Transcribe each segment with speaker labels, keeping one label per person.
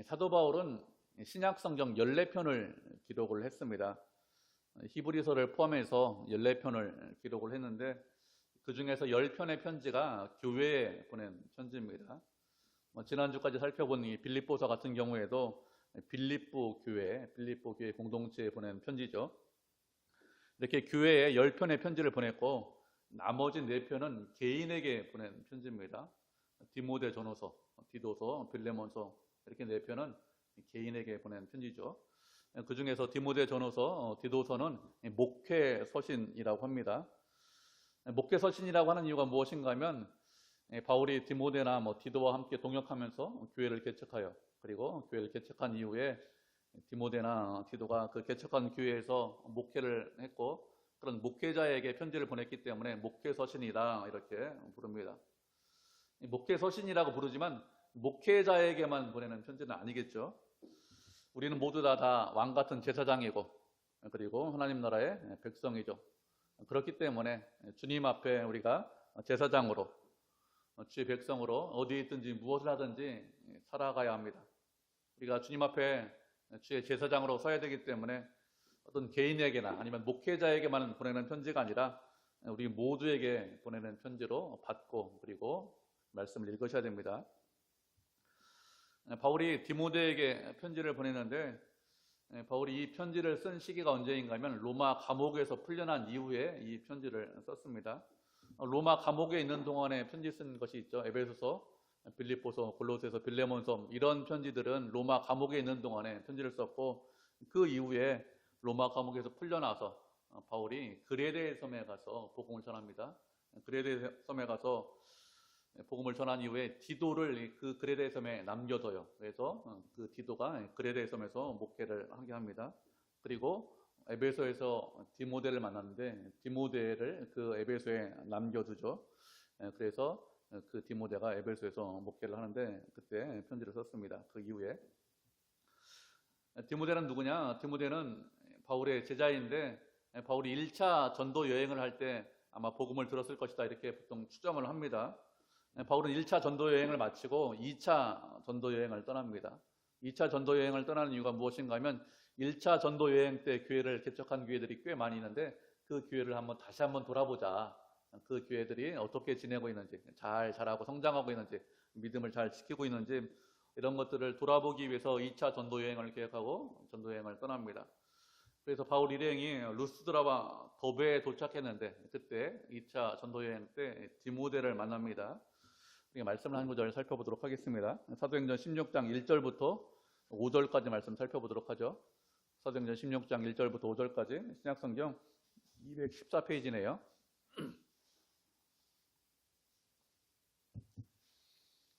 Speaker 1: 사도 바울은 신약 성경 14편을 기록을 했습니다. 히브리서를 포함해서 14편을 기록을 했는데 그 중에서 10편의 편지가 교회에 보낸 편지입니다. 지난주까지 살펴본 이 빌립보서 같은 경우에도 빌립보 교회 공동체에 보낸 편지죠. 이렇게 교회에 10편의 편지를 보냈고 나머지 4편은 개인에게 보낸 편지입니다. 디모데 전후서, 디도서, 빌레몬서 이렇게 4편은 개인에게 보낸 편지죠. 그 중에서 디모데 전후서, 디도서는 목회 서신이라고 합니다. 목회 서신이라고 하는 이유가 무엇인가 하면 바울이 디모데나 디도와 함께 동역하면서 교회를 개척하여 그리고 교회를 개척한 이후에 디모데나 디도가 그 개척한 교회에서 목회를 했고 그런 목회자에게 편지를 보냈기 때문에 목회 서신이다 이렇게 부릅니다. 목회 서신이라고 부르지만 목회자에게만 보내는 편지는 아니겠죠. 우리는 모두 다 왕 같은 제사장이고 그리고 하나님 나라의 백성이죠. 그렇기 때문에 주님 앞에 우리가 제사장으로 주의 백성으로 어디에 있든지 무엇을 하든지 살아가야 합니다. 우리가 주님 앞에 주의 제사장으로 서야 되기 때문에 어떤 개인에게나 아니면 목회자에게만 보내는 편지가 아니라 우리 모두에게 보내는 편지로 받고 그리고 말씀을 읽으셔야 됩니다. 바울이 디모데에게 편지를 보냈는데 바울이 이 편지를 쓴 시기가 언제인가 하면 로마 감옥에서 풀려난 이후에 이 편지를 썼습니다. 로마 감옥에 있는 동안에 편지 쓴 것이 있죠. 에베소서, 빌립보서, 골로새서, 빌레몬서 이런 편지들은 로마 감옥에 있는 동안에 편지를 썼고 그 이후에 로마 감옥에서 풀려나서 바울이 그레데 섬에 가서 복음을 전합니다. 그레데 섬에 가서 복음을 전한 이후에 디도를 그 그레데 섬에 남겨둬요. 그래서 그 디도가 그레데 섬에서 목회를 하게 합니다. 그리고 에베소에서 디모데를 만났는데 디모데를 그 에베소에 남겨두죠. 그래서 그 디모데가 에베소에서 목회를 하는데 그때 편지를 썼습니다. 그 이후에 디모데는 누구냐? 디모데는 바울의 제자인데 바울이 1차 전도 여행을 할 때 아마 복음을 들었을 것이다 이렇게 보통 추정을 합니다. 바울은 1차 전도 여행을 마치고 2차 전도 여행을 떠납니다. 2차 전도 여행을 떠나는 이유가 무엇인가 하면 1차 전도 여행 때 교회를 개척한 교회들이 꽤 많이 있는데 그 교회를 다시 한번 돌아보자. 그 교회들이 어떻게 지내고 있는지, 잘 자라고 성장하고 있는지, 믿음을 잘 지키고 있는지 이런 것들을 돌아보기 위해서 2차 전도 여행을 계획하고 전도 여행을 떠납니다. 그래서 바울 일행이 루스드라와 더베에 도착했는데 그때 2차 전도 여행 때 디모데를 만납니다. 말씀을 한 구절 살펴보도록 하겠습니다. 사도행전 16장 1절부터 5절까지 말씀 살펴보도록 하죠. 사도행전 16장 1절부터 5절까지 신약성경 214페이지네요.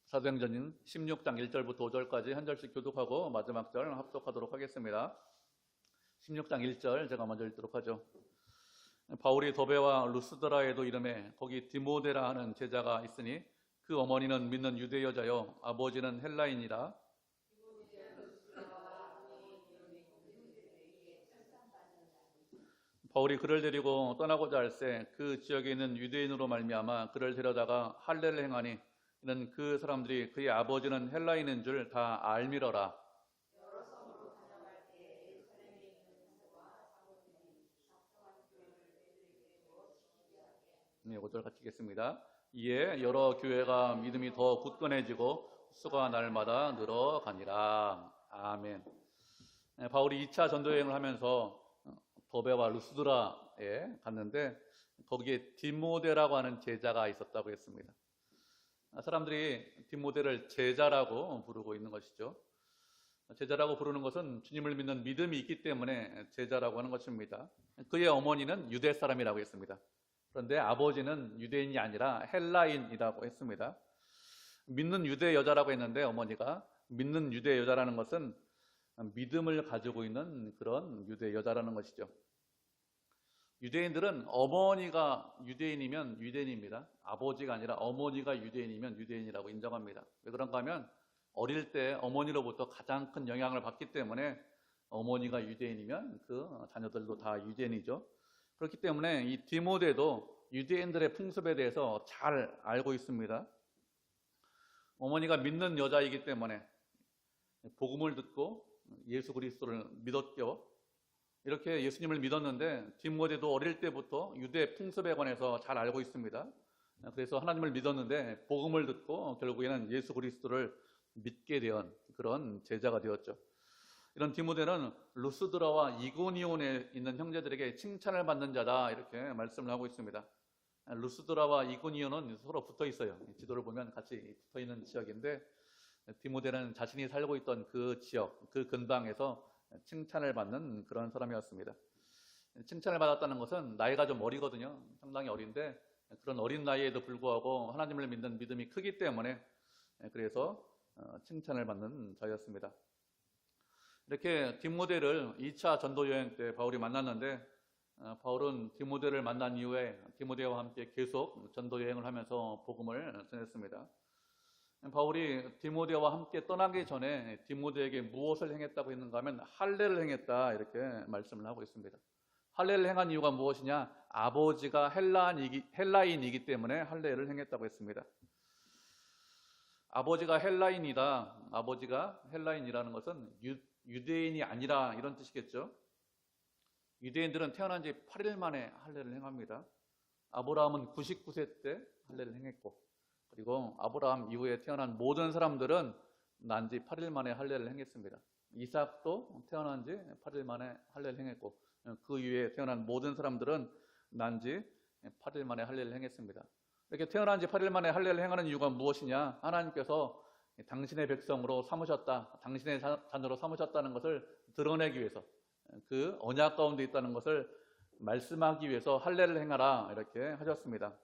Speaker 1: 사도행전 16장 1절부터 5절까지 한 절씩 교독하고 마지막 절 합독하도록 하겠습니다. 16장 1절 제가 먼저 읽도록 하죠. 바울이 더베와 루스드라에도 이름에 거기 디모데라 하는 제자가 있으니 그 어머니는 믿는 유대 여자요 아버지는 헬라인이라. 바울이 그를 데리고 떠나고자 할새 그 지역에 있는 유대인으로 말미암아 그를 데려다가 할례를 행하니 이는 그 사람들이 그의 아버지는 헬라인인 줄 다 알미러라. 네, 5절 같이 읽겠습니다. 이에 여러 교회가 믿음이 더 굳건해지고 수가 날마다 늘어가니라. 아멘. 바울이 2차 전도여행을 하면서 더베와 루스드라에 갔는데 거기에 디모데라고 하는 제자가 있었다고 했습니다. 사람들이 디모데를 제자라고 부르고 있는 것이죠. 제자라고 부르는 것은 주님을 믿는 믿음이 있기 때문에 제자라고 하는 것입니다. 그의 어머니는 유대 사람이라고 했습니다. 그런데 아버지는 유대인이 아니라 헬라인이라고 했습니다. 믿는 유대 여자라고 했는데 어머니가 믿는 유대 여자라는 것은 믿음을 가지고 있는 그런 유대 여자라는 것이죠. 유대인들은 어머니가 유대인이면 유대인입니다. 아버지가 아니라 어머니가 유대인이면 유대인이라고 인정합니다. 왜 그런가 하면 어릴 때 어머니로부터 가장 큰 영향을 받기 때문에 어머니가 유대인이면 그 자녀들도 다 유대인이죠. 그렇기 때문에 이 디모데도 유대인들의 풍습에 대해서 잘 알고 있습니다. 어머니가 믿는 여자이기 때문에 복음을 듣고 예수 그리스도를 믿었죠. 이렇게 예수님을 믿었는데 디모데도 어릴 때부터 유대 풍습에 관해서 잘 알고 있습니다. 그래서 하나님을 믿었는데 복음을 듣고 결국에는 예수 그리스도를 믿게 된 그런 제자가 되었죠. 이런 디모데는 루스드라와 이고니온에 있는 형제들에게 칭찬을 받는 자다 이렇게 말씀을 하고 있습니다. 루스드라와 이고니온은 서로 붙어 있어요. 지도를 보면 같이 붙어 있는 지역인데 디모데는 자신이 살고 있던 그 지역, 그 근방에서 칭찬을 받는 그런 사람이었습니다. 칭찬을 받았다는 것은 나이가 좀 어리거든요. 상당히 어린데 그런 어린 나이에도 불구하고 하나님을 믿는 믿음이 크기 때문에 그래서 칭찬을 받는 자였습니다. 이렇게 디모데를 2차 전도 여행 때 바울이 만났는데 바울은 디모데를 만난 이후에 디모데와 함께 계속 전도 여행을 하면서 복음을 전했습니다. 바울이 디모데와 함께 떠나기 전에 디모데에게 무엇을 행했다고 했는가 하면 할례를 행했다 이렇게 말씀을 하고 있습니다. 할례를 행한 이유가 무엇이냐? 아버지가 헬라인이기 때문에 할례를 행했다고 했습니다. 아버지가 헬라인이다. 아버지가 헬라인이라는 것은 유대인이 아니라 이런 뜻이겠죠. 유대인들은 태어난 지 8일 만에 할례를 행합니다. 아브라함은 99세 때 할례를 행했고 그리고 아브라함 이후에 태어난 모든 사람들은 난 지 8일 만에 할례를 행했습니다. 이삭도 태어난 지 8일 만에 할례를 행했고 그 이후에 태어난 모든 사람들은 난 지 8일 만에 할례를 행했습니다. 이렇게 태어난 지 8일 만에 할례를 행하는 이유가 무엇이냐? 하나님께서 당신의 백성으로 삼으셨다, 당신의 자녀로 삼으셨다는 것을 드러내기 위해서 그 언약 가운데 있다는 것을 말씀하기 위해서 할례를 행하라 이렇게 하셨습니다.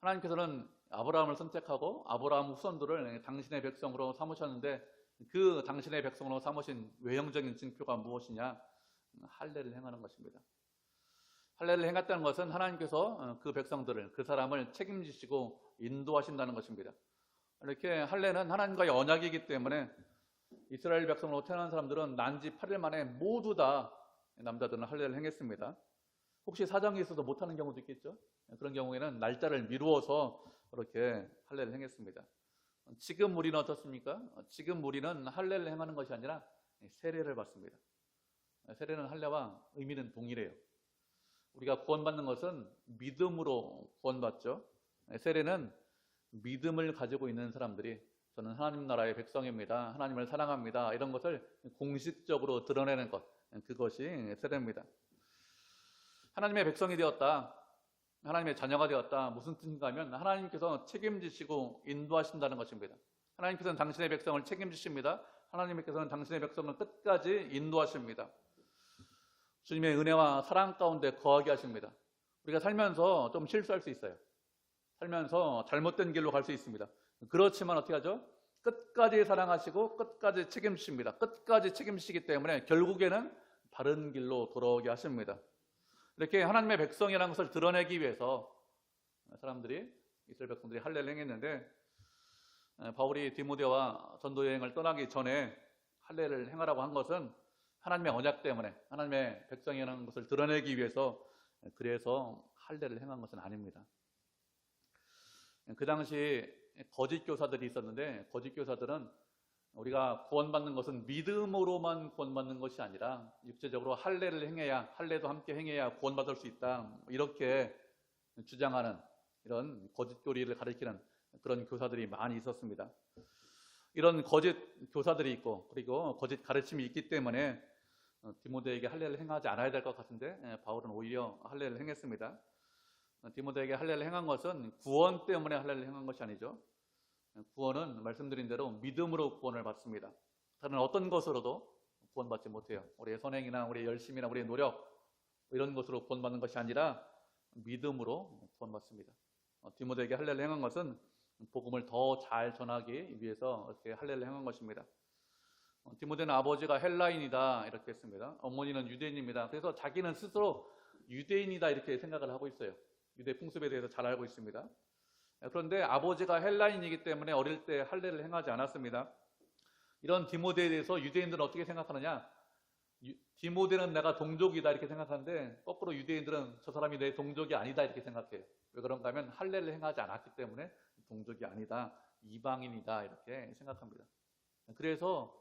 Speaker 1: 하나님께서는 아브라함을 선택하고 아브라함 후손들을 당신의 백성으로 삼으셨는데 그 당신의 백성으로 삼으신 외형적인 징표가 무엇이냐? 할례를 행하는 것입니다. 할례를 행했다는 것은 하나님께서 그 백성들을, 그 사람을 책임지시고 인도하신다는 것입니다. 이렇게 할례는 하나님과의 언약이기 때문에 이스라엘 백성으로 태어난 사람들은 난 지 8일 만에 모두 다 남자들은 할례를 행했습니다. 혹시 사정이 있어도 못하는 경우도 있겠죠. 그런 경우에는 날짜를 미루어서 그렇게 할례를 행했습니다. 지금 우리는 어떻습니까? 지금 우리는 할례를 행하는 것이 아니라 세례를 받습니다. 세례는 할례와 의미는 동일해요. 우리가 구원받는 것은 믿음으로 구원받죠. 세례는 믿음을 가지고 있는 사람들이 저는 하나님 나라의 백성입니다, 하나님을 사랑합니다, 이런 것을 공식적으로 드러내는 것, 그것이 세례입니다. 하나님의 백성이 되었다, 하나님의 자녀가 되었다, 무슨 뜻인가 하면 하나님께서 책임지시고 인도하신다는 것입니다. 하나님께서는 당신의 백성을 책임지십니다. 하나님께서는 당신의 백성을 끝까지 인도하십니다. 주님의 은혜와 사랑 가운데 거하게 하십니다. 우리가 살면서 좀 실수할 수 있어요. 살면서 잘못된 길로 갈 수 있습니다. 그렇지만 어떻게 하죠? 끝까지 사랑하시고 끝까지 책임지십니다. 끝까지 책임지시기 때문에 결국에는 바른 길로 돌아오게 하십니다. 이렇게 하나님의 백성이라는 것을 드러내기 위해서 사람들이, 이스라엘 백성들이 할례를 행했는데 바울이 디모데와 전도여행을 떠나기 전에 할례를 행하라고 한 것은 하나님의 언약 때문에, 하나님의 백성이라는 것을 드러내기 위해서, 그래서 할례를 행한 것은 아닙니다. 그 당시 거짓 교사들이 있었는데 거짓 교사들은 우리가 구원받는 것은 믿음으로만 구원받는 것이 아니라 육체적으로 할례를 행해야, 할례도 함께 행해야 구원받을 수 있다, 이렇게 주장하는 이런 거짓 교리를 가르치는 그런 교사들이 많이 있었습니다. 이런 거짓 교사들이 있고 그리고 거짓 가르침이 있기 때문에 디모데에게 할례를 행하지 않아야 될 것 같은데 바울은 오히려 할례를 행했습니다. 디모데에게 할례를 행한 것은 구원 때문에 할례를 행한 것이 아니죠. 구원은 말씀드린 대로 믿음으로 구원을 받습니다. 다른 어떤 것으로도 구원받지 못해요. 우리의 선행이나 우리의 열심이나 우리의 노력 이런 것으로 구원받는 것이 아니라 믿음으로 구원받습니다. 디모데에게 할례를 행한 것은 복음을 더 잘 전하기 위해서 이렇게 할례를 행한 것입니다. 디모데는 아버지가 헬라인이다 이렇게 했습니다. 어머니는 유대인입니다. 그래서 자기는 스스로 유대인이다 이렇게 생각을 하고 있어요. 유대 풍습에 대해서 잘 알고 있습니다. 그런데 아버지가 헬라인이기 때문에 어릴 때 할례를 행하지 않았습니다. 이런 디모데에 대해서 유대인들은 어떻게 생각하느냐? 디모데는 내가 동족이다 이렇게 생각하는데 거꾸로 유대인들은 저 사람이 내 동족이 아니다 이렇게 생각해요. 왜 그런가 하면 할례를 행하지 않았기 때문에 동족이 아니다, 이방인이다 이렇게 생각합니다. 그래서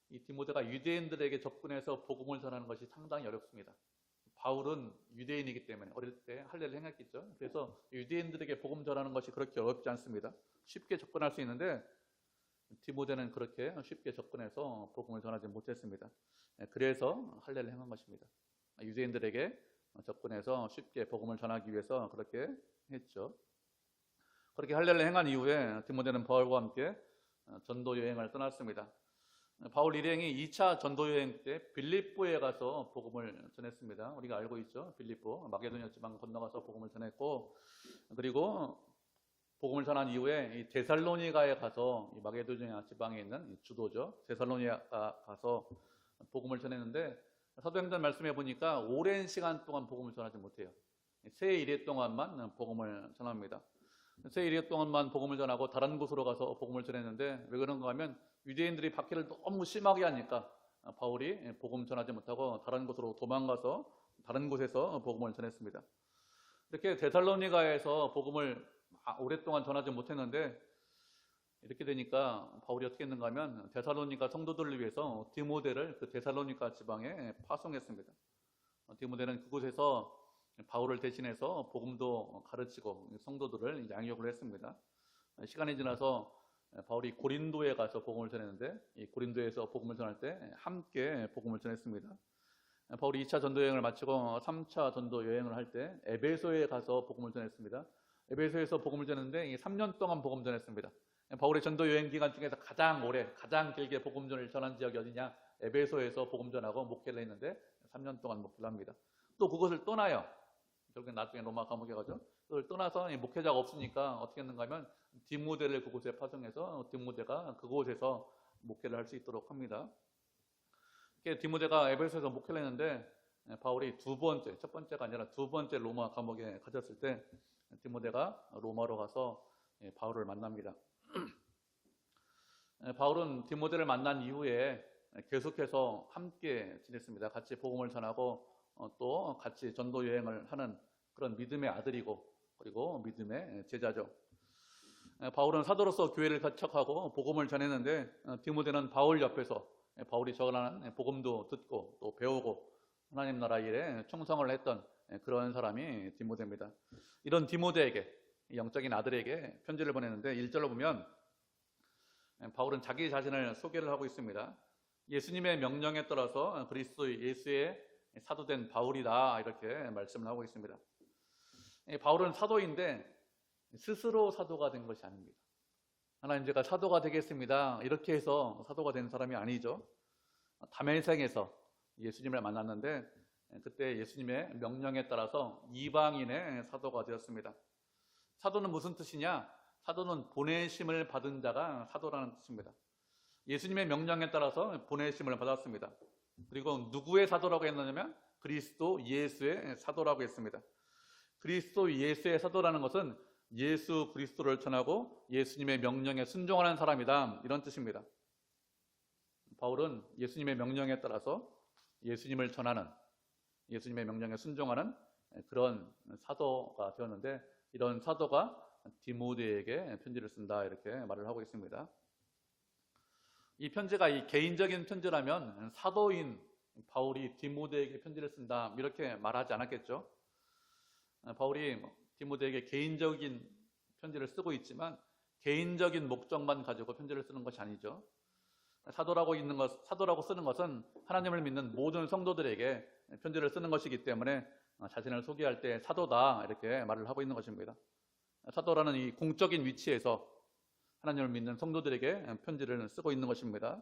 Speaker 1: 이 디모데가 유대인들에게 접근해서 복음을 전하는 것이 상당히 어렵습니다. 바울은 유대인이기 때문에 어릴 때 할례를 행했겠죠. 그래서 유대인들에게 복음 전하는 것이 그렇게 어렵지 않습니다. 쉽게 접근할 수 있는데 디모데는 그렇게 쉽게 접근해서 복음을 전하지 못했습니다. 그래서 할례를 행한 것입니다. 유대인들에게 접근해서 쉽게 복음을 전하기 위해서 그렇게 했죠. 그렇게 할례를 행한 이후에 디모데는 바울과 함께 전도 여행을 떠났습니다. 바울 일행이 2차 전도 여행 때 빌립보에 가서 복음을 전했습니다. 우리가 알고 있죠. 빌립보 마게도냐 지방 건너가서 복음을 전했고, 그리고 복음을 전한 이후에 이 데살로니가에 가서 이 마게도냐 지방에 있는 주도죠. 데살로니가 가서 복음을 전했는데 사도행전 말씀해 보니까 오랜 시간 동안 복음을 전하지 못해요. 세 일회 동안만 복음을 전합니다. 세 일회 동안만 복음을 전하고 다른 곳으로 가서 복음을 전했는데 왜 그런가 하면 유대인들이 박해를 너무 심하게 하니까 바울이 복음 전하지 못하고 다른 곳으로 도망가서 다른 곳에서 복음을 전했습니다. 이렇게 데살로니가에서 복음을 오랫동안 전하지 못했는데 이렇게 되니까 바울이 어떻게 했는가 하면 데살로니가 성도들을 위해서 디모데를 그 데살로니가 지방에 파송했습니다. 디모데는 그곳에서 바울을 대신해서 복음도 가르치고 성도들을 양육을 했습니다. 시간이 지나서 바울이 고린도에 가서 복음을 전했는데 이 고린도에서 복음을 전할 때 함께 복음을 전했습니다. 바울이 2차 전도 여행을 마치고 3차 전도 여행을 할 때 에베소에 가서 복음을 전했습니다. 에베소에서 복음을 전했는데 3년 동안 복음 전했습니다. 바울의 전도 여행 기간 중에서 가장 오래, 가장 길게 복음전을 전한 지역이 어디냐? 에베소에서 복음 전하고 목회를 했는데 3년 동안 목회를 합니다. 또 그것을 떠나요. 결국엔 나중에 로마 감옥에 가죠. 그걸 떠나서 목회자가 없으니까 어떻게 했는가 하면 디모데를 그곳에 파송해서 디모데가 그곳에서 목회를 할 수 있도록 합니다. 이렇게 디모데가 에베소에서 목회를 했는데 바울이 첫 번째가 아니라 두 번째 로마 감옥에 갇혔을 때 디모데가 로마로 가서 바울을 만납니다. 바울은 디모데를 만난 이후에 계속해서 함께 지냈습니다. 같이 복음을 전하고 또 같이 전도 여행을 하는 그런 믿음의 아들이고 그리고 믿음의 제자죠. 바울은 사도로서 교회를 개척하고 복음을 전했는데 디모데는 바울 옆에서 바울이 전하는 복음도 듣고 또 배우고 하나님 나라 일에 충성을 했던 그런 사람이 디모데입니다. 이런 디모데에게, 영적인 아들에게 편지를 보내는데 1절로 보면 바울은 자기 자신을 소개를 하고 있습니다. 예수님의 명령에 따라서 그리스도 예수의 사도된 바울이다, 이렇게 말씀을 하고 있습니다. 바울은 사도인데 스스로 사도가 된 것이 아닙니다. 하나님 제가 사도가 되겠습니다, 이렇게 해서 사도가 된 사람이 아니죠. 다메섹에서 예수님을 만났는데 그때 예수님의 명령에 따라서 이방인의 사도가 되었습니다. 사도는 무슨 뜻이냐? 사도는 보내심을 받은 자가 사도라는 뜻입니다. 예수님의 명령에 따라서 보내심을 받았습니다. 그리고 누구의 사도라고 했느냐면 그리스도 예수의 사도라고 했습니다. 그리스도 예수의 사도라는 것은 예수 그리스도를 전하고 예수님의 명령에 순종하는 사람이다, 이런 뜻입니다. 바울은 예수님의 명령에 따라서 예수님을 전하는, 예수님의 명령에 순종하는 그런 사도가 되었는데 이런 사도가 디모데에게 편지를 쓴다, 이렇게 말을 하고 있습니다. 이 편지가 이 개인적인 편지라면 사도인 바울이 디모데에게 편지를 쓴다, 이렇게 말하지 않았겠죠. 바울이 디모데에게 개인적인 편지를 쓰고 있지만 개인적인 목적만 가지고 편지를 쓰는 것이 아니죠. 사도라고 쓰는 것은 하나님을 믿는 모든 성도들에게 편지를 쓰는 것이기 때문에 자신을 소개할 때 사도다, 이렇게 말을 하고 있는 것입니다. 사도라는 이 공적인 위치에서 하나님을 믿는 성도들에게 편지를 쓰고 있는 것입니다.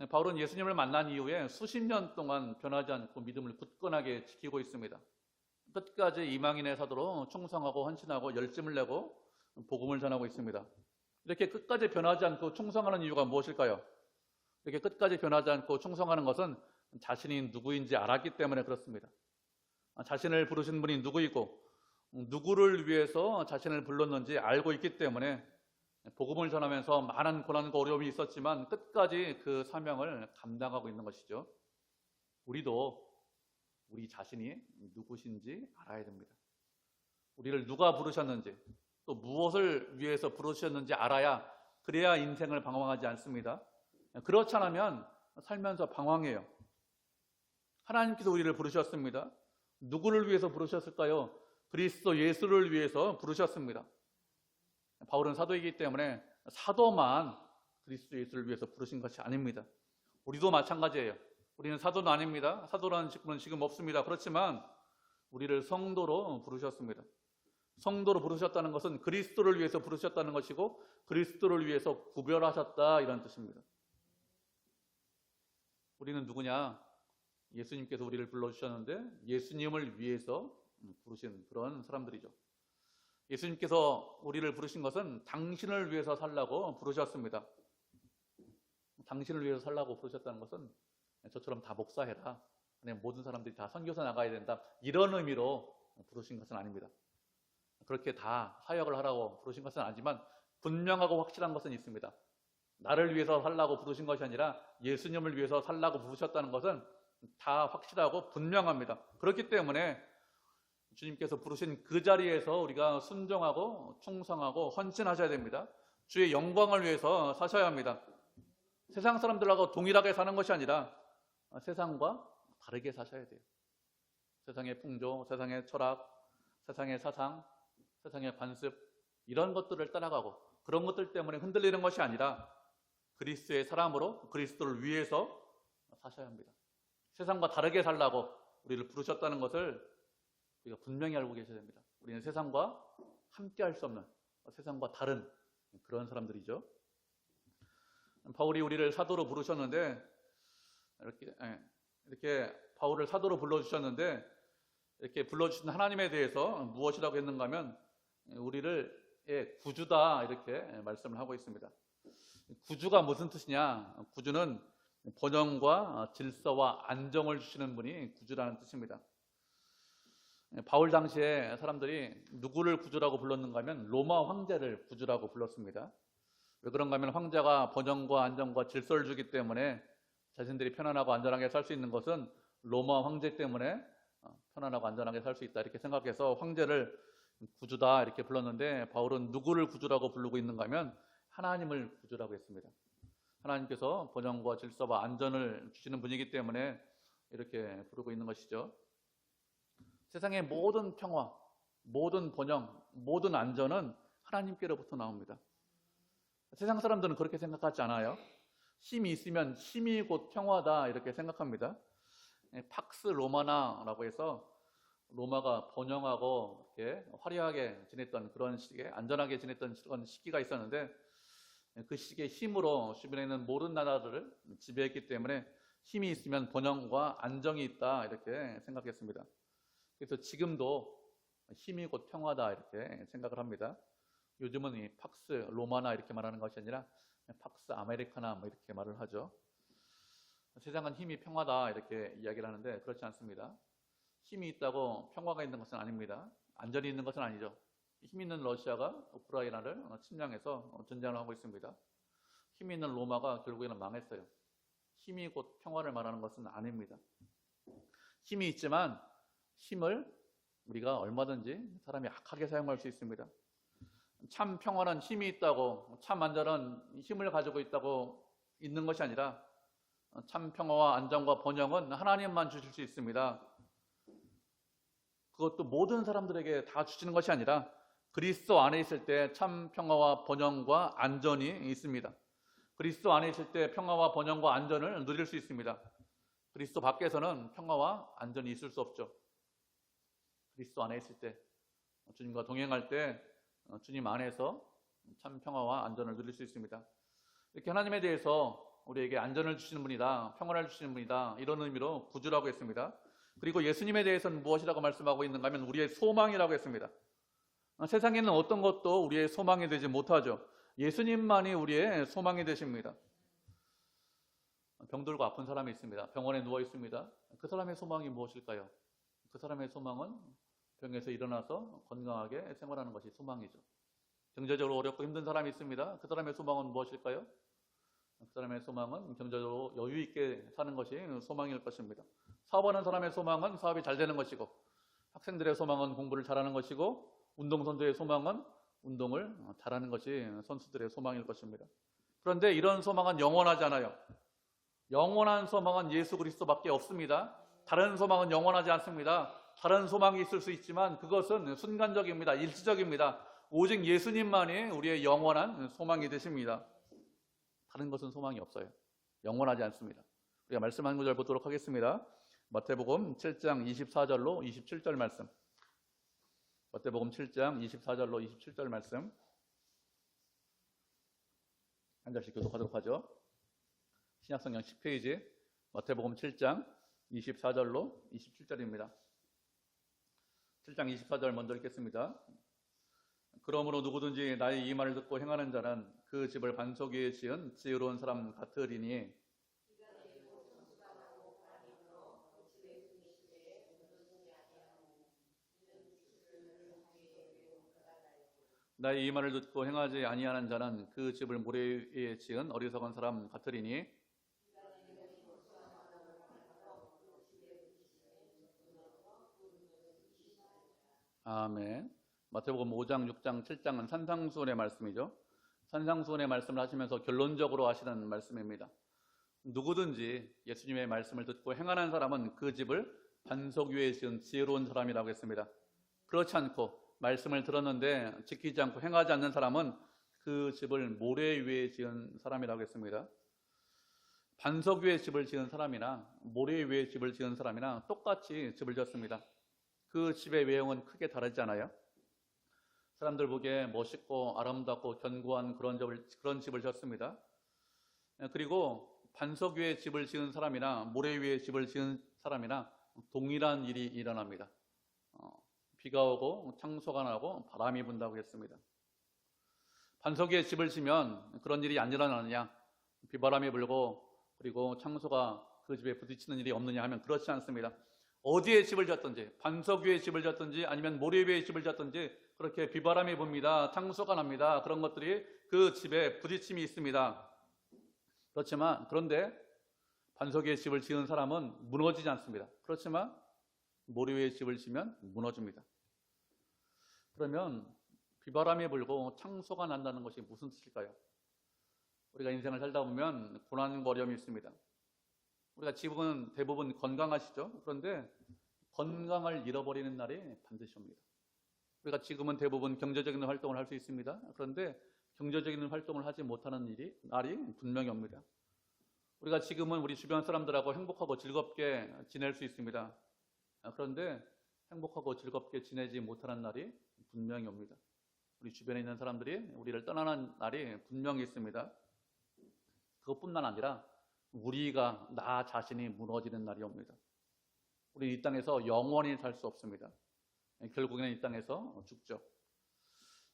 Speaker 1: 바울은 예수님을 만난 이후에 수십 년 동안 변하지 않고 믿음을 굳건하게 지키고 있습니다. 끝까지 이방인의 사도로 충성하고 헌신하고 열심을 내고 복음을 전하고 있습니다. 이렇게 끝까지 변하지 않고 충성하는 이유가 무엇일까요? 이렇게 끝까지 변하지 않고 충성하는 것은 자신이 누구인지 알았기 때문에 그렇습니다. 자신을 부르신 분이 누구이고 누구를 위해서 자신을 불렀는지 알고 있기 때문에 복음을 전하면서 많은 고난과 어려움이 있었지만 끝까지 그 사명을 감당하고 있는 것이죠. 우리도 우리 자신이 누구신지 알아야 됩니다. 우리를 누가 부르셨는지 또 무엇을 위해서 부르셨는지 알아야 그래야 인생을 방황하지 않습니다. 그렇지 않으면 살면서 방황해요. 하나님께서 우리를 부르셨습니다. 누구를 위해서 부르셨을까요? 그리스도 예수를 위해서 부르셨습니다. 바울은 사도이기 때문에 사도만 그리스도 예수를 위해서 부르신 것이 아닙니다. 우리도 마찬가지예요. 우리는 사도는 아닙니다. 사도라는 직분은 지금 없습니다. 그렇지만 우리를 성도로 부르셨습니다. 성도로 부르셨다는 것은 그리스도를 위해서 부르셨다는 것이고 그리스도를 위해서 구별하셨다 이런 뜻입니다. 우리는 누구냐? 예수님께서 우리를 불러주셨는데 예수님을 위해서 부르신 그런 사람들이죠. 예수님께서 우리를 부르신 것은 당신을 위해서 살라고 부르셨습니다. 당신을 위해서 살라고 부르셨다는 것은 저처럼 다 목사해라, 모든 사람들이 다 선교사 나가야 된다, 이런 의미로 부르신 것은 아닙니다. 그렇게 다 사역을 하라고 부르신 것은 아니지만 분명하고 확실한 것은 있습니다. 나를 위해서 살라고 부르신 것이 아니라 예수님을 위해서 살라고 부르셨다는 것은 다 확실하고 분명합니다. 그렇기 때문에 주님께서 부르신 그 자리에서 우리가 순종하고 충성하고 헌신하셔야 됩니다. 주의 영광을 위해서 사셔야 합니다. 세상 사람들하고 동일하게 사는 것이 아니라 세상과 다르게 사셔야 돼요. 세상의 풍조, 세상의 철학, 세상의 사상, 세상의 관습, 이런 것들을 따라가고 그런 것들 때문에 흔들리는 것이 아니라 그리스도의 사람으로 그리스도를 위해서 사셔야 합니다. 세상과 다르게 살라고 우리를 부르셨다는 것을 우리가 분명히 알고 계셔야 됩니다. 우리는 세상과 함께 할 수 없는, 세상과 다른 그런 사람들이죠. 바울이 우리를 사도로 부르셨는데 이렇게 바울을 사도로 불러주셨는데 이렇게 불러주신 하나님에 대해서 무엇이라고 했는가 하면 우리를 구주다 이렇게 말씀을 하고 있습니다. 구주가 무슨 뜻이냐? 구주는 번영과 질서와 안정을 주시는 분이 구주라는 뜻입니다. 바울 당시에 사람들이 누구를 구주라고 불렀는가 하면 로마 황제를 구주라고 불렀습니다. 왜 그런가 하면 황제가 번영과 안정과 질서를 주기 때문에 자신들이 편안하고 안전하게 살 수 있는 것은 로마 황제 때문에 편안하고 안전하게 살 수 있다 이렇게 생각해서 황제를 구주다 이렇게 불렀는데 바울은 누구를 구주라고 부르고 있는가 하면 하나님을 구주라고 했습니다. 하나님께서 번영과 질서와 안전을 주시는 분이기 때문에 이렇게 부르고 있는 것이죠. 세상의 모든 평화, 모든 번영, 모든 안전은 하나님께로부터 나옵니다. 세상 사람들은 그렇게 생각하지 않아요. 힘이 있으면 힘이 곧 평화다 이렇게 생각합니다. 팍스 로마나라고 해서 로마가 번영하고 이렇게 화려하게 지냈던 그런 시기에 안전하게 지냈던 그런 시기가 있었는데 그 시기의 힘으로 주변에 있는 모든 나라들을 지배했기 때문에 힘이 있으면 번영과 안정이 있다 이렇게 생각했습니다. 그래서 지금도 힘이 곧 평화다 이렇게 생각을 합니다. 요즘은 이 팍스 로마나 이렇게 말하는 것이 아니라 팍스 아메리카나 뭐 이렇게 말을 하죠. 세상은 힘이 평화다 이렇게 이야기를 하는데 그렇지 않습니다. 힘이 있다고 평화가 있는 것은 아닙니다. 안전이 있는 것은 아니죠. 힘 있는 러시아가 우크라이나를 침략해서 전쟁을 하고 있습니다. 힘 있는 로마가 결국에는 망했어요. 힘이 곧 평화를 말하는 것은 아닙니다. 힘이 있지만 힘을 우리가 얼마든지 사람이 악하게 사용할 수 있습니다. 참 평화는 힘이 있다고, 참 안전은 힘을 가지고 있다고 있는 것이 아니라 참 평화와 안정과 번영은 하나님만 주실 수 있습니다. 그것도 모든 사람들에게 다 주시는 것이 아니라 그리스도 안에 있을 때 참 평화와 번영과 안전이 있습니다. 그리스도 안에 있을 때 평화와 번영과 안전을 누릴 수 있습니다. 그리스도 밖에서는 평화와 안전이 있을 수 없죠. 그리스도 안에 있을 때, 주님과 동행할 때 주님 안에서 참 평화와 안전을 누릴 수 있습니다. 이렇게 하나님에 대해서 우리에게 안전을 주시는 분이다, 평화를 주시는 분이다, 이런 의미로 구주라고 했습니다. 그리고 예수님에 대해서는 무엇이라고 말씀하고 있는가 하면 우리의 소망이라고 했습니다. 세상에는 어떤 것도 우리의 소망이 되지 못하죠. 예수님만이 우리의 소망이 되십니다. 병들고 아픈 사람이 있습니다. 병원에 누워 있습니다. 그 사람의 소망이 무엇일까요? 그 사람의 소망은 병에서 일어나서 건강하게 생활하는 것이 소망이죠. 경제적으로 어렵고 힘든 사람이 있습니다. 그 사람의 소망은 무엇일까요? 그 사람의 소망은 경제적으로 여유 있게 사는 것이 소망일 것입니다. 사업하는 사람의 소망은 사업이 잘 되는 것이고, 학생들의 소망은 공부를 잘하는 것이고, 운동선수의 소망은 운동을 잘하는 것이 선수들의 소망일 것입니다. 그런데 이런 소망은 영원하지 않아요. 영원한 소망은 예수 그리스도밖에 없습니다. 다른 소망은 영원하지 않습니다. 다른 소망이 있을 수 있지만 그것은 순간적입니다. 일시적입니다. 오직 예수님만이 우리의 영원한 소망이 되십니다. 다른 것은 소망이 없어요. 영원하지 않습니다. 우리가 말씀 한 구절 보도록 하겠습니다. 마태복음 7장 24절로 27절 말씀. 마태복음 7장 24절로 27절 말씀. 한 절씩 교독하도록 하죠. 신약성경 10페이지 마태복음 7장 24절로 27절입니다. 7장 24절 먼저 읽겠습니다. 그러므로 누구든지 나의 이 말을 듣고 행하는 자는 그 집을 반석 위에 지은 지혜로운 사람 같으리니 나의 이 말을 듣고 행하지 아니하는 자는 그 집을 모래 위에 지은 어리석은 사람 같으리니 아멘. 마태복음 5장, 6장, 7장은 산상수훈의 말씀이죠. 산상수훈의 말씀을 하시면서 결론적으로 하시는 말씀입니다. 누구든지 예수님의 말씀을 듣고 행하는 사람은 그 집을 반석 위에 지은 지혜로운 사람이라고 했습니다. 그렇지 않고 말씀을 들었는데 지키지 않고 행하지 않는 사람은 그 집을 모래 위에 지은 사람이라고 했습니다. 반석 위에 집을 지은 사람이나 모래 위에 집을 지은 사람이나 똑같이 집을 지었습니다. 그 집의 외형은 크게 다르지 않아요. 사람들 보기에 멋있고 아름답고 견고한 그런 집을 지었습니다. 그리고 반석 위에 집을 지은 사람이나 모래 위에 집을 지은 사람이나 동일한 일이 일어납니다. 비가 오고 창소가 나고 바람이 분다고 했습니다. 반석 위에 집을 지면 그런 일이 안 일어나느냐? 비바람이 불고 그리고 창소가 그 집에 부딪히는 일이 없느냐 하면 그렇지 않습니다. 어디에 집을 지었든지 반석 위에 집을 지었든지 아니면 모래 위에 집을 지었든지 그렇게 비바람이 붑니다. 창소가 납니다. 그런 것들이 그 집에 부딪힘이 있습니다. 그런데 반석 위에 집을 지은 사람은 무너지지 않습니다. 그렇지만 모래 위에 집을 지면 무너집니다. 그러면 비바람이 불고 창소가 난다는 것이 무슨 뜻일까요? 우리가 인생을 살다 보면 고난과 어려움이 있습니다. 우리가 지금은 대부분 건강하시죠? 그런데 건강을 잃어버리는 날이 반드시 옵니다. 우리가 지금은 대부분 경제적인 활동을 할 수 있습니다. 그런데 경제적인 활동을 하지 못하는 날이 분명히 옵니다. 우리가 지금은 우리 주변 사람들하고 행복하고 즐겁게 지낼 수 있습니다. 그런데 행복하고 즐겁게 지내지 못하는 날이 분명히 옵니다. 우리 주변에 있는 사람들이 우리를 떠나는 날이 분명히 있습니다. 그것뿐만 아니라 우리가 나 자신이 무너지는 날이 옵니다. 우리 이 땅에서 영원히 살 수 없습니다. 결국에는 이 땅에서 죽죠.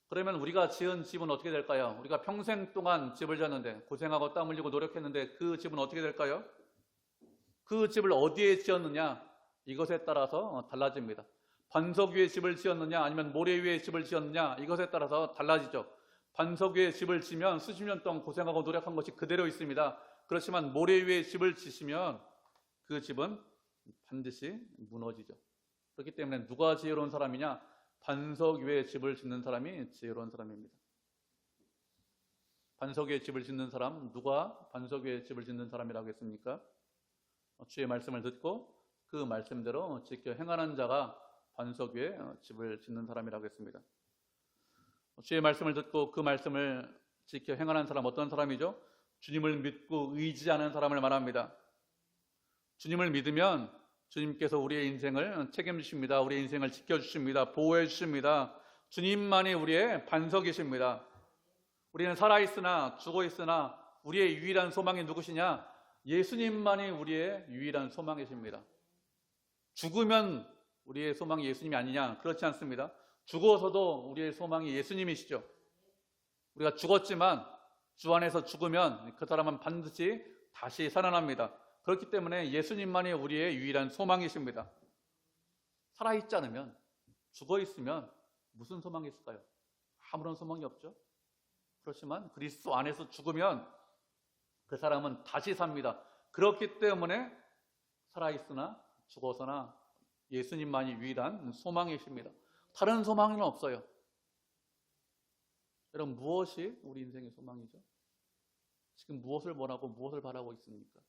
Speaker 1: 그러면 우리가 지은 집은 어떻게 될까요? 우리가 평생 동안 집을 지었는데 고생하고 땀 흘리고 노력했는데 그 집은 어떻게 될까요? 그 집을 어디에 지었느냐? 이것에 따라서 달라집니다. 반석 위에 집을 지었느냐 아니면 모래 위에 집을 지었느냐 이것에 따라서 달라지죠. 반석 위에 집을 지면 수십 년 동안 고생하고 노력한 것이 그대로 있습니다. 그렇지만 모래 위에 집을 지시면 그 집은 반드시 무너지죠. 그렇기 때문에 누가 지혜로운 사람이냐? 반석 위에 집을 짓는 사람이 지혜로운 사람입니다. 반석 위에 집을 짓는 사람, 누가 반석 위에 집을 짓는 사람이라고 했습니까? 주의 말씀을 듣고 그 말씀대로 지켜 행하는 자가 반석 위에 집을 짓는 사람이라고 했습니다. 주의 말씀을 듣고 그 말씀을 지켜 행하는 사람 어떤 사람이죠? 주님을 믿고 의지하는 사람을 말합니다. 주님을 믿으면 주님께서 우리의 인생을 책임지십니다. 우리의 인생을 지켜주십니다. 보호해 주십니다. 주님만이 우리의 반석이십니다. 우리는 살아있으나 죽어있으나 우리의 유일한 소망이 누구시냐? 예수님만이 우리의 유일한 소망이십니다. 죽으면 우리의 소망이 예수님이 아니냐? 그렇지 않습니다. 죽어서도 우리의 소망이 예수님이시죠. 우리가 죽었지만 주 안에서 죽으면 그 사람은 반드시 다시 살아납니다. 그렇기 때문에 예수님만이 우리의 유일한 소망이십니다. 살아있지 않으면, 죽어있으면 무슨 소망이 있을까요? 아무런 소망이 없죠. 그렇지만 그리스도 안에서 죽으면 그 사람은 다시 삽니다. 그렇기 때문에 살아있으나 죽어서나 예수님만이 유일한 소망이십니다. 다른 소망은 없어요. 여러분, 무엇이 우리 인생의 소망이죠? 지금 무엇을 원하고 무엇을 바라고 있습니까?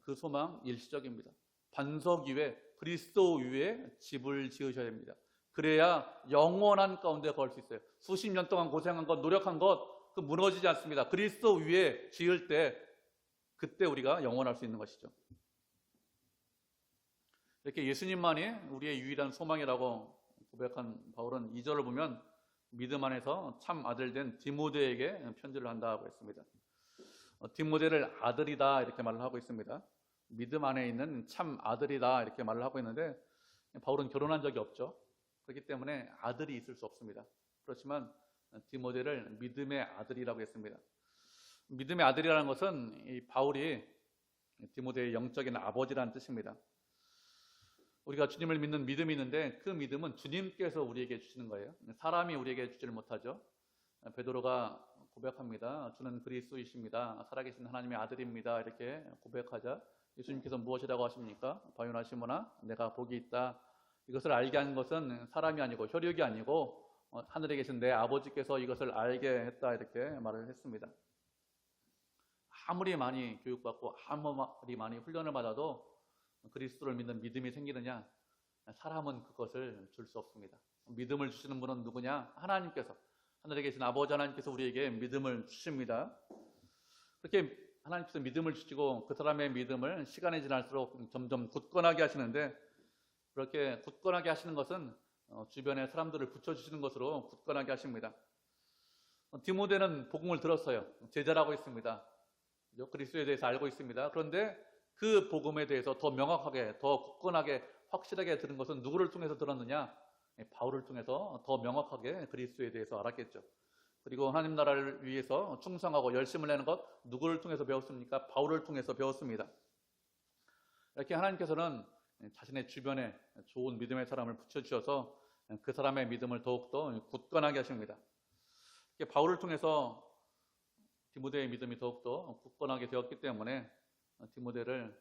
Speaker 1: 그 소망 일시적입니다. 반석 위에, 그리스도 위에 집을 지으셔야 됩니다. 그래야 영원한 가운데 걸 수 있어요. 수십 년 동안 고생한 것, 노력한 것, 그 무너지지 않습니다. 그리스도 위에 지을 때, 그때 우리가 영원할 수 있는 것이죠. 이렇게 예수님만이 우리의 유일한 소망이라고 고백한 바울은 2절을 보면 믿음 안에서 참 아들 된 디모데에게 편지를 한다고 했습니다. 디모데를 아들이다 이렇게 말을 하고 있습니다. 믿음 안에 있는 참 아들이다 이렇게 말을 하고 있는데, 바울은 결혼한 적이 없죠. 그렇기 때문에 아들이 있을 수 없습니다. 그렇지만 디모데를 믿음의 아들이라고 했습니다. 믿음의 아들이라는 것은 이 바울이 디모데의 영적인 아버지라는 뜻입니다. 우리가 주님을 믿는 믿음이 있는데 그 믿음은 주님께서 우리에게 주시는 거예요. 사람이 우리에게 주지를 못하죠. 베드로가 고백합니다. 주는 그리스도이십니다. 살아계신 하나님의 아들입니다. 이렇게 고백하자 예수님께서 무엇이라고 하십니까? 바요나 시몬아, 내가 복이 있다. 이것을 알게 한 것은 사람이 아니고 혈육이 아니고 하늘에 계신 내 아버지께서 이것을 알게 했다. 이렇게 말을 했습니다. 아무리 많이 교육받고 아무리 많이 훈련을 받아도 그리스도를 믿는 믿음이 생기느냐? 사람은 그것을 줄 수 없습니다. 믿음을 주시는 분은 누구냐? 하나님께서, 하늘에 계신 아버지 하나님께서 우리에게 믿음을 주십니다. 그렇게 하나님께서 믿음을 주시고 그 사람의 믿음을 시간이 지날수록 점점 굳건하게 하시는데, 그렇게 굳건하게 하시는 것은 주변에 사람들을 붙여주시는 것으로 굳건하게 하십니다. 디모데는 복음을 들었어요. 제자라고 있습니다. 그리스도에 대해서 알고 있습니다. 그런데 그 복음에 대해서 더 명확하게, 더 굳건하게, 확실하게 들은 것은 누구를 통해서 들었느냐? 바울을 통해서 더 명확하게 그리스도에 대해서 알았겠죠. 그리고 하나님 나라를 위해서 충성하고 열심을 내는 것 누구를 통해서 배웠습니까? 바울을 통해서 배웠습니다. 이렇게 하나님께서는 자신의 주변에 좋은 믿음의 사람을 붙여주셔서 그 사람의 믿음을 더욱더 굳건하게 하십니다. 바울을 통해서 디모데의 믿음이 더욱더 굳건하게 되었기 때문에 디모데를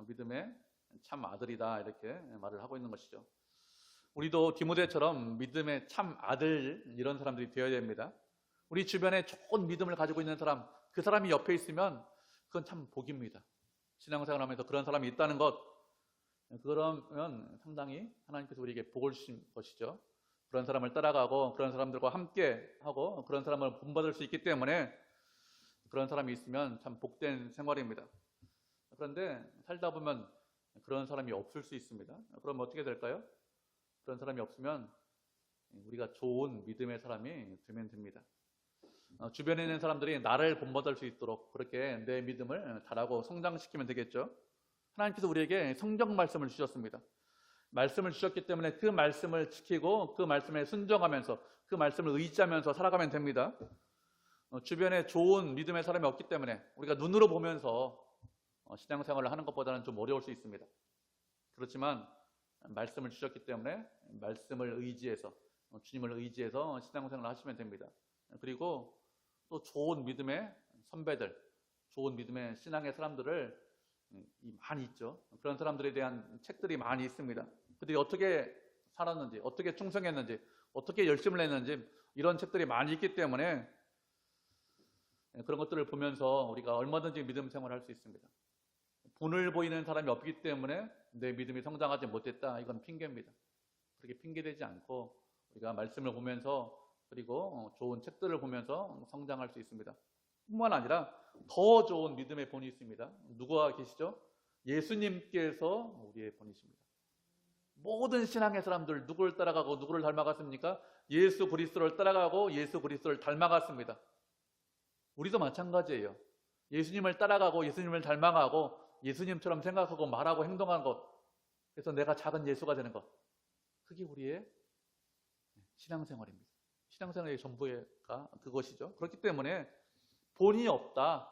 Speaker 1: 믿음의 참 아들이다 이렇게 말을 하고 있는 것이죠. 우리도 디모데처럼 믿음의 참 아들, 이런 사람들이 되어야 됩니다. 우리 주변에 좋은 믿음을 가지고 있는 사람, 그 사람이 옆에 있으면 그건 참 복입니다. 신앙생활 하면서 그런 사람이 있다는 것, 그러면 상당히 하나님께서 우리에게 복을 주신 것이죠. 그런 사람을 따라가고 그런 사람들과 함께 하고 그런 사람을 본받을 수 있기 때문에 그런 사람이 있으면 참 복된 생활입니다. 그런데 살다 보면 그런 사람이 없을 수 있습니다. 그럼 어떻게 될까요? 그런 사람이 없으면 우리가 좋은 믿음의 사람이 되면 됩니다. 주변에 있는 사람들이 나를 본받을 수 있도록 그렇게 내 믿음을 자라고 성장시키면 되겠죠. 하나님께서 우리에게 성경 말씀을 주셨습니다. 말씀을 주셨기 때문에 그 말씀을 지키고 그 말씀에 순종하면서 그 말씀을 의지하면서 살아가면 됩니다. 주변에 좋은 믿음의 사람이 없기 때문에 우리가 눈으로 보면서 신앙생활을 하는 것보다는 좀 어려울 수 있습니다. 그렇지만 말씀을 주셨기 때문에 말씀을 의지해서, 주님을 의지해서 신앙생활을 하시면 됩니다. 그리고 또 좋은 믿음의 선배들, 좋은 믿음의 신앙의 사람들을 많이 있죠. 그런 사람들에 대한 책들이 많이 있습니다. 그들이 어떻게 살았는지, 어떻게 충성했는지, 어떻게 열심을 했는지 이런 책들이 많이 있기 때문에 그런 것들을 보면서 우리가 얼마든지 믿음 생활을 할 수 있습니다. 본을 보이는 사람이 없기 때문에 내 믿음이 성장하지 못했다, 이건 핑계입니다. 그렇게 핑계대지 않고 우리가 말씀을 보면서 그리고 좋은 책들을 보면서 성장할 수 있습니다. 뿐만 아니라 더 좋은 믿음의 본이 있습니다. 누가 계시죠? 예수님께서 우리의 본이십니다. 모든 신앙의 사람들 누구를 따라가고 누구를 닮아갔습니까? 예수 그리스도를 따라가고 예수 그리스도를 닮아갔습니다. 우리도 마찬가지예요. 예수님을 따라가고 예수님을 닮아가고 예수님처럼 생각하고 말하고 행동하는 것, 그래서 내가 작은 예수가 되는 것, 그게 우리의 신앙생활입니다. 신앙생활의 전부가 그것이죠. 그렇기 때문에 본이 없다,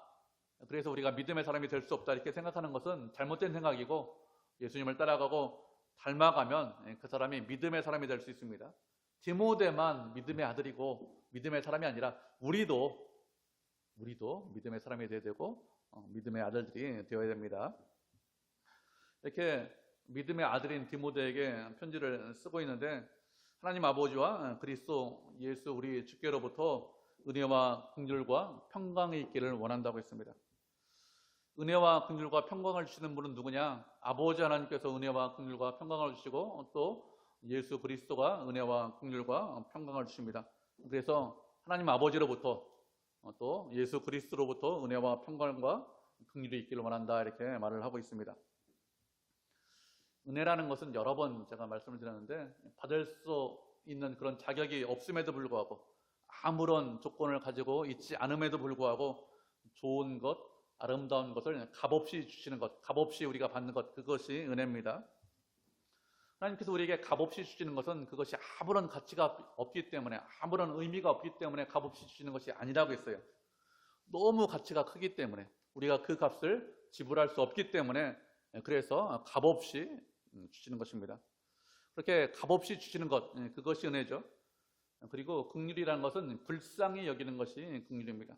Speaker 1: 그래서 우리가 믿음의 사람이 될 수 없다 이렇게 생각하는 것은 잘못된 생각이고, 예수님을 따라가고 닮아가면 그 사람이 믿음의 사람이 될 수 있습니다. 디모데만 믿음의 아들이고 믿음의 사람이 아니라 우리도 믿음의 사람이 되어야 되고 믿음의 아들들이 되어야 됩니다. 이렇게 믿음의 아들인 디모데에게 편지를 쓰고 있는데, 하나님 아버지와 그리스도 예수 우리 주께로부터 은혜와 긍휼과 평강이 있기를 원한다고 했습니다. 은혜와 긍휼과 평강을 주시는 분은 누구냐? 아버지 하나님께서 은혜와 긍휼과 평강을 주시고 또 예수 그리스도가 은혜와 긍휼과 평강을 주십니다. 그래서 하나님 아버지로부터 또 예수 그리스도로부터 은혜와 평강과 긍휼이 있기를 원한다, 이렇게 말을 하고 있습니다. 은혜라는 것은 여러 번 제가 말씀을 드렸는데 받을 수 있는 그런 자격이 없음에도 불구하고 아무런 조건을 가지고 있지 않음에도 불구하고 좋은 것, 아름다운 것을 값없이 주시는 것, 값없이 우리가 받는 것, 그것이 은혜입니다. 하나님께서 우리에게 값없이 주시는 것은 그것이 아무런 가치가 없기 때문에, 아무런 의미가 없기 때문에 값없이 주시는 것이 아니라고 했어요. 너무 가치가 크기 때문에, 우리가 그 값을 지불할 수 없기 때문에, 그래서 값없이 주시는 것입니다. 그렇게 값없이 주시는 것, 그것이 은혜죠. 그리고 긍휼이라는 것은 불쌍히 여기는 것이 긍휼입니다.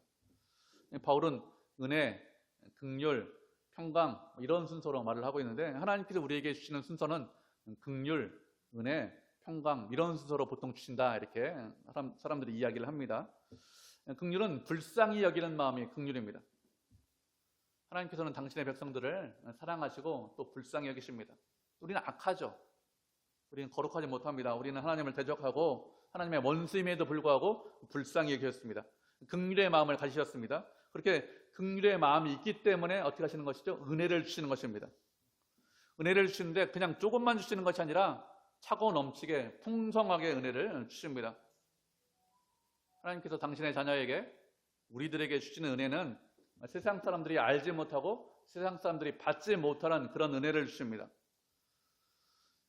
Speaker 1: 바울은 은혜, 긍휼, 평강 이런 순서로 말을 하고 있는데, 하나님께서 우리에게 주시는 순서는 긍휼, 은혜, 평강 이런 순서로 보통 주신다, 이렇게 사람들이 이야기를 합니다. 긍휼은 불쌍히 여기는 마음이 긍휼입니다. 하나님께서는 당신의 백성들을 사랑하시고 또 불쌍히 여기십니다. 우리는 악하죠. 우리는 거룩하지 못합니다. 우리는 하나님을 대적하고 하나님의 원수임에도 불구하고 불쌍히 여기셨습니다. 긍휼의 마음을 가지셨습니다. 그렇게 긍휼의 마음이 있기 때문에 어떻게 하시는 것이죠? 은혜를 주시는 것입니다. 은혜를 주시는데 그냥 조금만 주시는 것이 아니라 차고 넘치게 풍성하게 은혜를 주십니다. 하나님께서 당신의 자녀에게, 우리들에게 주시는 은혜는 세상 사람들이 알지 못하고 세상 사람들이 받지 못하는 그런 은혜를 주십니다.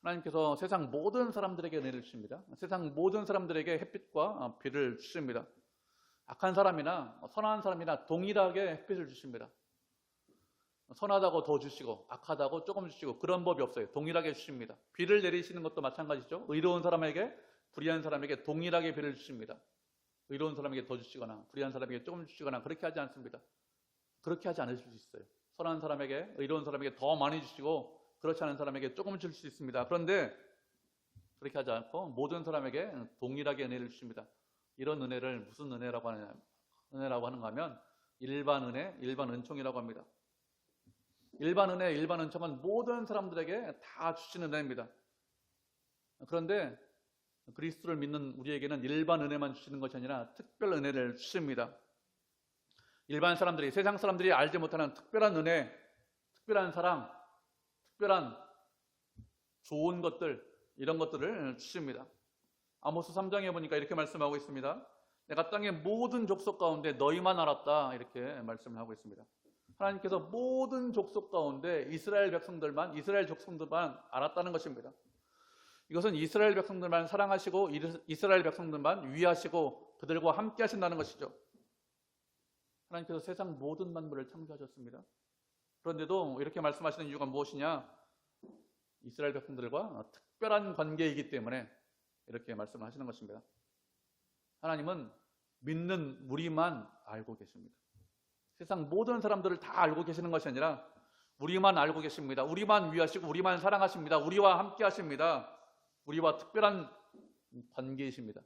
Speaker 1: 하나님께서 세상 모든 사람들에게 은혜를 주십니다. 세상 모든 사람들에게 햇빛과 비를 주십니다. 악한 사람이나 선한 사람이나 동일하게 햇빛을 주십니다. 선하다고 더 주시고 악하다고 조금 주시고 그런 법이 없어요. 동일하게 주십니다. 비를 내리시는 것도 마찬가지죠. 의로운 사람에게 불의한 사람에게 동일하게 비를 주십니다. 의로운 사람에게 더 주시거나 불의한 사람에게 조금 주시거나 그렇게 하지 않습니다. 그렇게 하지 않으실 수 있어요. 선한 사람에게, 의로운 사람에게 더 많이 주시고 그렇지 않은 사람에게 조금 줄 수 있습니다. 그런데 그렇게 하지 않고 모든 사람에게 동일하게 은혜를 주십니다. 이런 은혜를 무슨 은혜라고 하는가 하면 일반 은혜, 일반 은총이라고 합니다. 일반 은혜, 일반 은총은 모든 사람들에게 다 주시는 은혜입니다. 그런데 그리스도를 믿는 우리에게는 일반 은혜만 주시는 것이 아니라 특별 은혜를 주십니다. 일반 사람들이, 세상 사람들이 알지 못하는 특별한 은혜, 특별한 사랑, 특별한 좋은 것들, 이런 것들을 주십니다. 아모스 3장에 보니까 이렇게 말씀하고 있습니다. 내가 땅의 모든 족속 가운데 너희만 알았다, 이렇게 말씀을 하고 있습니다. 하나님께서 모든 족속 가운데 이스라엘 백성들만, 이스라엘 족속들만 알았다는 것입니다. 이것은 이스라엘 백성들만 사랑하시고 이스라엘 백성들만 위하시고 그들과 함께 하신다는 것이죠. 하나님께서 세상 모든 만물을 창조하셨습니다. 그런데도 이렇게 말씀하시는 이유가 무엇이냐? 이스라엘 백성들과 특별한 관계이기 때문에 이렇게 말씀을 하시는 것입니다. 하나님은 믿는 우리만 알고 계십니다. 세상 모든 사람들을 다 알고 계시는 것이 아니라 우리만 알고 계십니다. 우리만 위하시고 우리만 사랑하십니다. 우리와 함께 하십니다. 우리와 특별한 관계이십니다.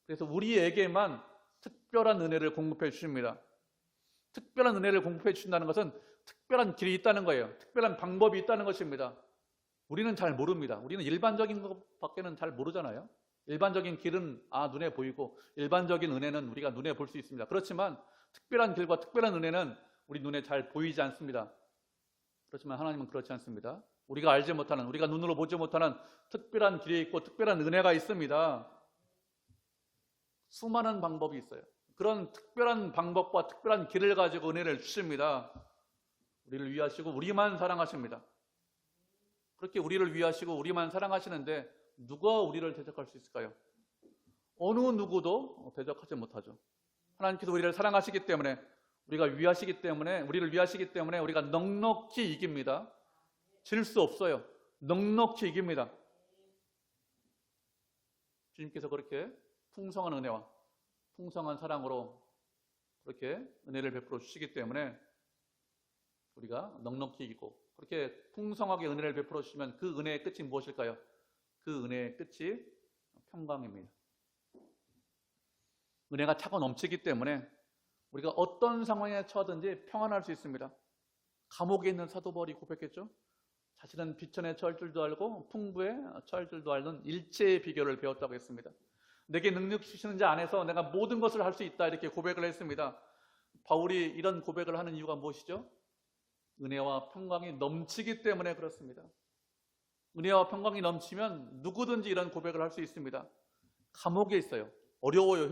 Speaker 1: 그래서 우리에게만 특별한 은혜를 공급해 주십니다. 특별한 은혜를 공급해 주신다는 것은 특별한 길이 있다는 거예요. 특별한 방법이 있다는 것입니다. 우리는 잘 모릅니다. 우리는 일반적인 것밖에는 잘 모르잖아요. 일반적인 길은 눈에 보이고 일반적인 은혜는 우리가 눈에 볼 수 있습니다. 그렇지만 특별한 길과 특별한 은혜는 우리 눈에 잘 보이지 않습니다. 그렇지만 하나님은 그렇지 않습니다. 우리가 알지 못하는, 우리가 눈으로 보지 못하는 특별한 길이 있고 특별한 은혜가 있습니다. 수많은 방법이 있어요. 그런 특별한 방법과 특별한 길을 가지고 은혜를 주십니다. 우리를 위하시고 우리만 사랑하십니다. 그렇게 우리를 위하시고 우리만 사랑하시는데 누가 우리를 대적할 수 있을까요? 어느 누구도 대적하지 못하죠. 하나님께서 우리를 사랑하시기 때문에, 우리를 위하시기 때문에 우리가 넉넉히 이깁니다. 질 수 없어요. 넉넉히 이깁니다. 주님께서 그렇게 풍성한 은혜와 풍성한 사랑으로 그렇게 은혜를 베풀어 주시기 때문에 우리가 넉넉히 이기고, 그렇게 풍성하게 은혜를 베풀어 주시면 그 은혜의 끝이 무엇일까요? 그 은혜의 끝이 평강입니다. 은혜가 차고 넘치기 때문에 우리가 어떤 상황에 처하든지 평안할 수 있습니다. 감옥에 있는 사도 바울이 고백했죠. 자신은 비천에 처할 줄도 알고 풍부에 처할 줄도 알는 일체의 비결을 배웠다고 했습니다. 내게 능력 주시는 자 안에서 내가 모든 것을 할 수 있다, 이렇게 고백을 했습니다. 바울이 이런 고백을 하는 이유가 무엇이죠? 은혜와 평강이 넘치기 때문에 그렇습니다. 은혜와 평강이 넘치면 누구든지 이런 고백을 할 수 있습니다. 감옥에 있어요. 어려워요.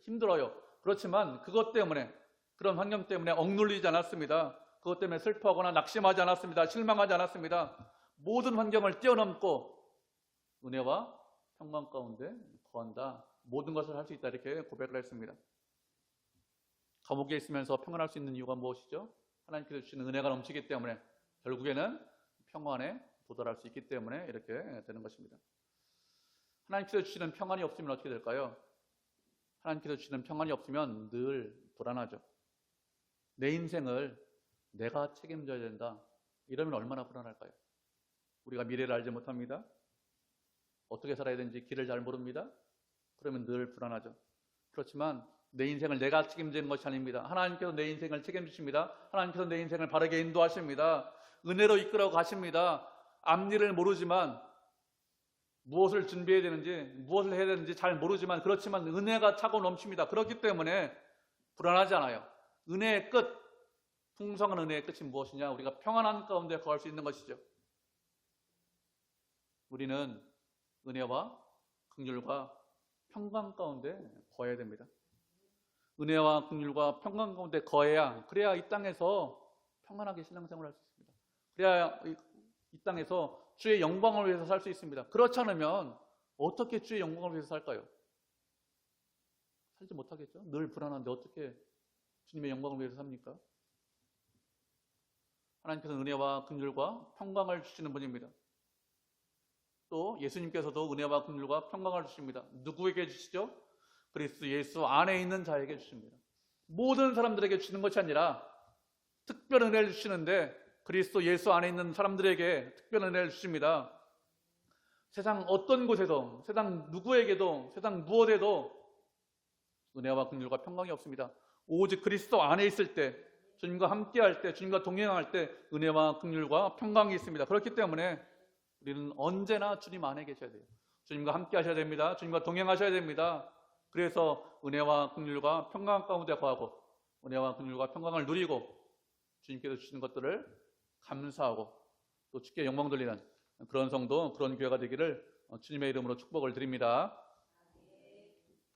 Speaker 1: 힘들어요. 그렇지만 그것 때문에, 그런 환경 때문에 억눌리지 않았습니다. 그것 때문에 슬퍼하거나 낙심하지 않았습니다. 실망하지 않았습니다. 모든 환경을 뛰어넘고 은혜와 평강 가운데 거한다. 모든 것을 할 수 있다, 이렇게 고백을 했습니다. 감옥에 있으면서 평안할 수 있는 이유가 무엇이죠? 하나님께서 주시는 은혜가 넘치기 때문에, 결국에는 평안에 도달할 수 있기 때문에 이렇게 되는 것입니다. 하나님께서 주시는 평안이 없으면 어떻게 될까요? 하나님께서 주시는 평안이 없으면 늘 불안하죠. 내 인생을 내가 책임져야 된다, 이러면 얼마나 불안할까요? 우리가 미래를 알지 못합니다. 어떻게 살아야 되는지 길을 잘 모릅니다. 그러면 늘 불안하죠. 그렇지만 내 인생을 내가 책임지는 것이 아닙니다. 하나님께서 내 인생을 책임지십니다. 하나님께서 내 인생을 바르게 인도하십니다. 은혜로 이끌어 가십니다. 앞일을 모르지만, 무엇을 준비해야 되는지, 무엇을 해야 되는지 잘 모르지만, 그렇지만 은혜가 차고 넘칩니다. 그렇기 때문에 불안하지 않아요. 은혜의 끝, 풍성한 은혜의 끝이 무엇이냐? 우리가 평안한 가운데 거할 수 있는 것이죠. 우리는 은혜와 긍휼과 평강 가운데 거해야 됩니다. 은혜와 긍휼과 평강 가운데 거해야, 그래야 이 땅에서 평안하게 신앙생활을 할 수 있습니다. 그래야 이 땅에서 주의 영광을 위해서 살 수 있습니다. 그렇지 않으면 어떻게 주의 영광을 위해서 살까요? 살지 못하겠죠. 늘 불안한데 어떻게 주님의 영광을 위해서 삽니까? 하나님께서는 은혜와 긍휼과 평강을 주시는 분입니다. 또 예수님께서도 은혜와 긍휼과 평강을 주십니다. 누구에게 주시죠? 그리스도 예수 안에 있는 자에게 주십니다. 모든 사람들에게 주시는 것이 아니라 특별한 은혜를 주시는데, 그리스도 예수 안에 있는 사람들에게 특별한 은혜를 주십니다. 세상 어떤 곳에도, 세상 누구에게도, 세상 무엇에도 은혜와 긍휼과 평강이 없습니다. 오직 그리스도 안에 있을 때, 주님과 함께할 때, 주님과 동행할 때 은혜와 긍휼과 평강이 있습니다. 그렇기 때문에 우리는 언제나 주님 안에 계셔야 돼요. 주님과 함께 하셔야 됩니다. 주님과 동행하셔야 됩니다. 그래서 은혜와 긍휼과 평강 가운데 거하고, 은혜와 긍휼과 평강을 누리고, 주님께서 주시는 것들을 감사하고 또 주께 영광 돌리는 그런 성도, 그런 교회가 되기를 주님의 이름으로 축복을 드립니다.